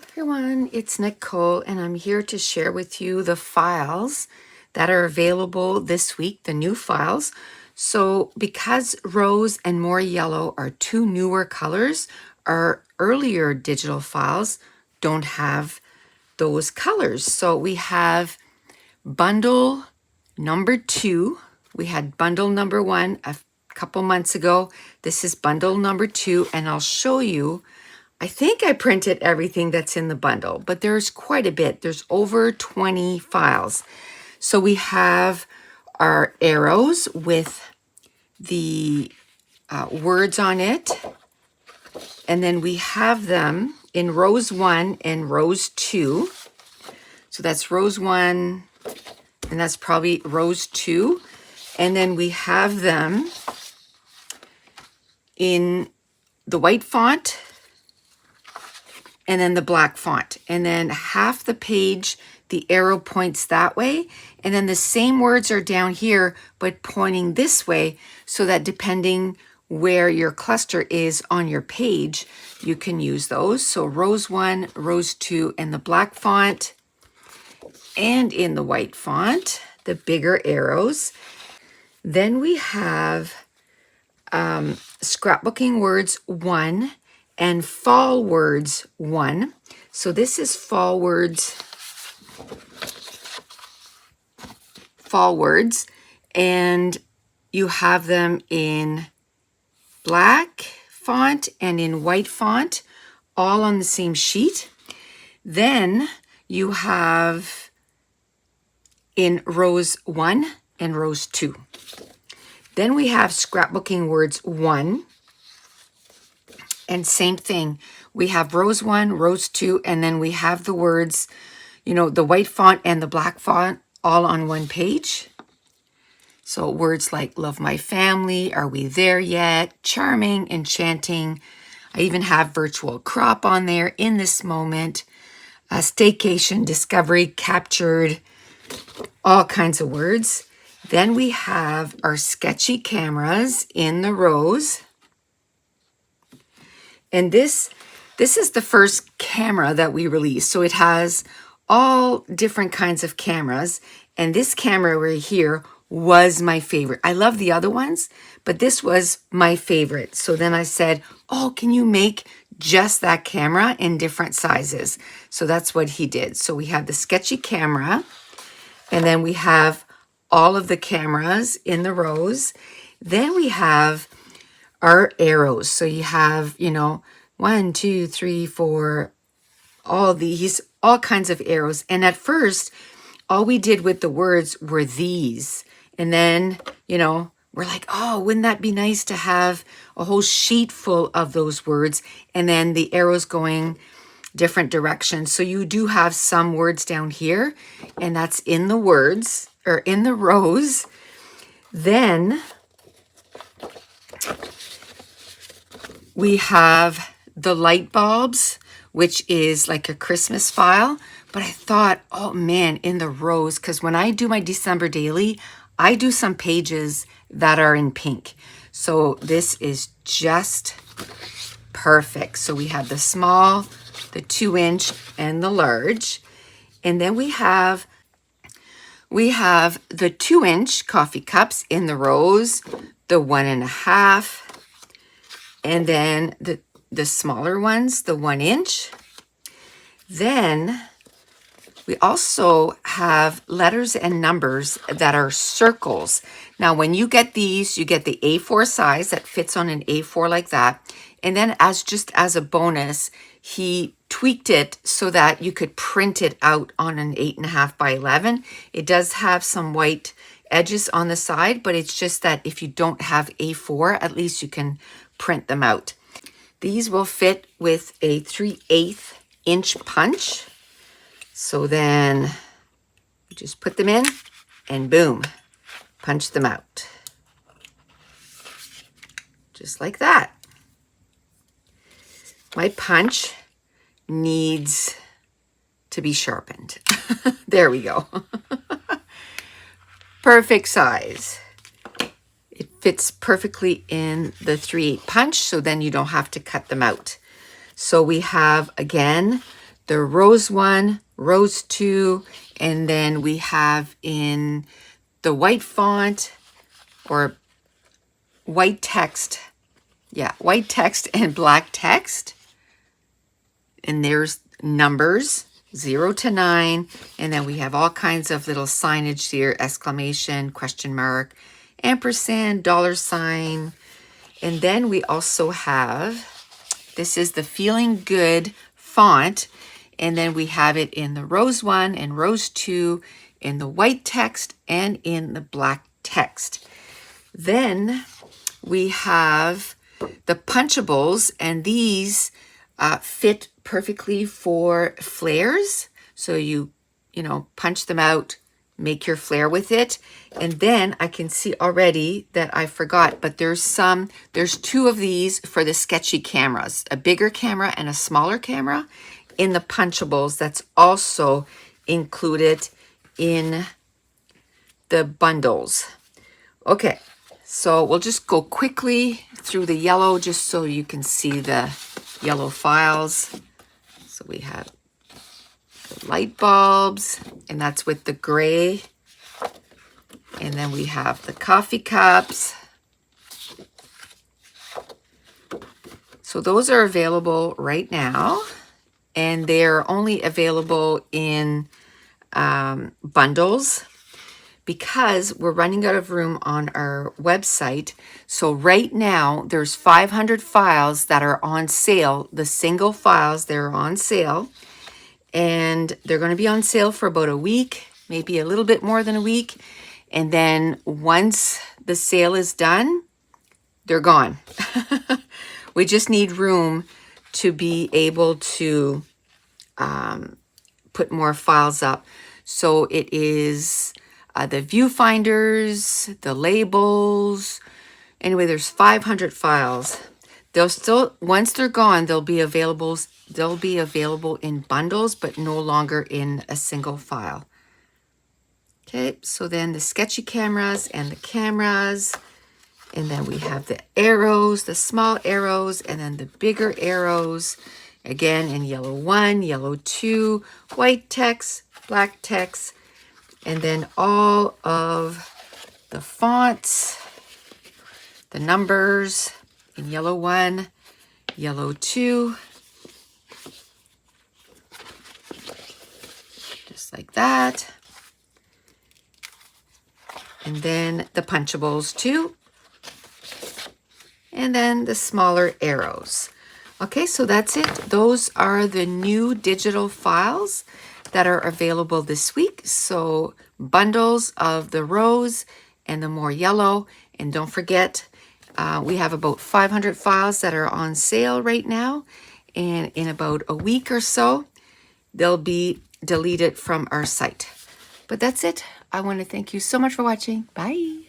Everyone, it's Nicole, and I'm here to share with you the files that are available this week, the new files. So because rose and more yellow are two newer colors, our earlier digital files don't have those colors. So we have bundle number 2. We had bundle number 1 a couple months ago. This is bundle number 2, and I'll show you. I think I printed everything that's in the bundle, but there's quite a bit. There's over 20 files. So we have our arrows with the words on it. And then we have them in rows 1 and rows 2. So that's rows 1, and that's probably rows 2. And then we have them in the white font, and then the black font. And then half the page, the arrow points that way. And then the same words are down here, but pointing this way, so that depending where your cluster is on your page, you can use those. So rows 1, rows 2, and the black font, and in the white font, the bigger arrows. Then we have Scrapbooking Words 1 and Fall Words 1. So this is Fall Words, and you have them in black font and in white font, all on the same sheet. Then you have in rows 1 and rows 2. Then we have Scrapbooking Words 1. And same thing, we have rows 1, rows 2, and then we have the words, the white font and the black font all on one page. So words like love my family, are we there yet, charming, enchanting. I even have virtual crop on there, in this moment, staycation, discovery, captured, all kinds of words. Then we have our sketchy cameras in the rows. And this is the first camera that we released. So it has all different kinds of cameras. And this camera right here was my favorite. I love the other ones, but this was my favorite. So then I said, oh, can you make just that camera in different sizes? So that's what he did. So we have the sketchy camera, and then we have all of the cameras in the rows. Then we have our arrows. So you have, 1, 2, 3, 4, all kinds of arrows. And at first, all we did with the words were these. And then, we're like, oh, wouldn't that be nice to have a whole sheet full of those words, and then the arrows going different directions. So you do have some words down here, and that's in the words, or in the rows. Then we have the light bulbs, which is like a Christmas file. But I thought, oh man, in the rows, because when I do my December daily, I do some pages that are in pink. So this is just perfect. So we have the small, the 2-inch, and the large. And then we have the 2-inch coffee cups in the rows, the 1.5, and then the smaller ones, the 1-inch. Then we also have letters and numbers that are circles. Now, when you get these, you get the A4 size that fits on an A4 like that. And then just as a bonus, he tweaked it so that you could print it out on an 8.5 by 11. It does have some white edges on the side, but it's just that if you don't have A4, at least you can print them out. These will fit with a 3/8 inch punch. So then you just put them in and boom, punch them out. Just like that. My punch needs to be sharpened. There we go. Perfect size. It fits perfectly in the 3/8 punch, so then you don't have to cut them out. So we have, again, the rose 1, rose 2, and then we have in the white font or white text. Yeah, white text and black text. And there's numbers 0 to 9. And then we have all kinds of little signage here, exclamation, question mark, ampersand, $sign. And then we also have, this is the Feeling Good font. And then we have it in the rose 1 and rose 2, in the white text and in the black text. Then we have the Punchables, and these fit perfectly for flares. So you punch them out, make your flare with it. And then I can see already that I forgot, but there's 2 of these for the Sketchy Cameras, a bigger camera and a smaller camera in the Punchables. That's also included in the bundles. Okay, so we'll just go quickly through the yellow just so you can see the yellow files. So we have the light bulbs, and that's with the gray. And then we have the coffee cups. So those are available right now, and they're only available in bundles because we're running out of room on our website. So right now there's 500 files that are on sale. The single files, they're on sale, and they're going to be on sale for about a week, maybe a little bit more than a week. And then once the sale is done, they're gone. We just need room to be able to put more files up. So it is the viewfinders, the labels. Anyway, there's 500 files. They'll still, once they're gone, they'll be available in bundles, but no longer in a single file. Okay, so then the Sketchy Cameras and the cameras, and then we have the arrows, the small arrows, and then the bigger arrows, again in yellow 1, yellow 2, white text, black text, and then all of the fonts, the numbers in yellow 1, yellow 2, just like that. And then the Punchables too. And then the smaller arrows. Okay, so that's it. Those are the new digital files that are available this week. So bundles of the rose and the more yellow. And don't forget, we have about 500 files that are on sale right now. And in about a week or so, they'll be deleted from our site. But that's it. I want to thank you so much for watching. Bye.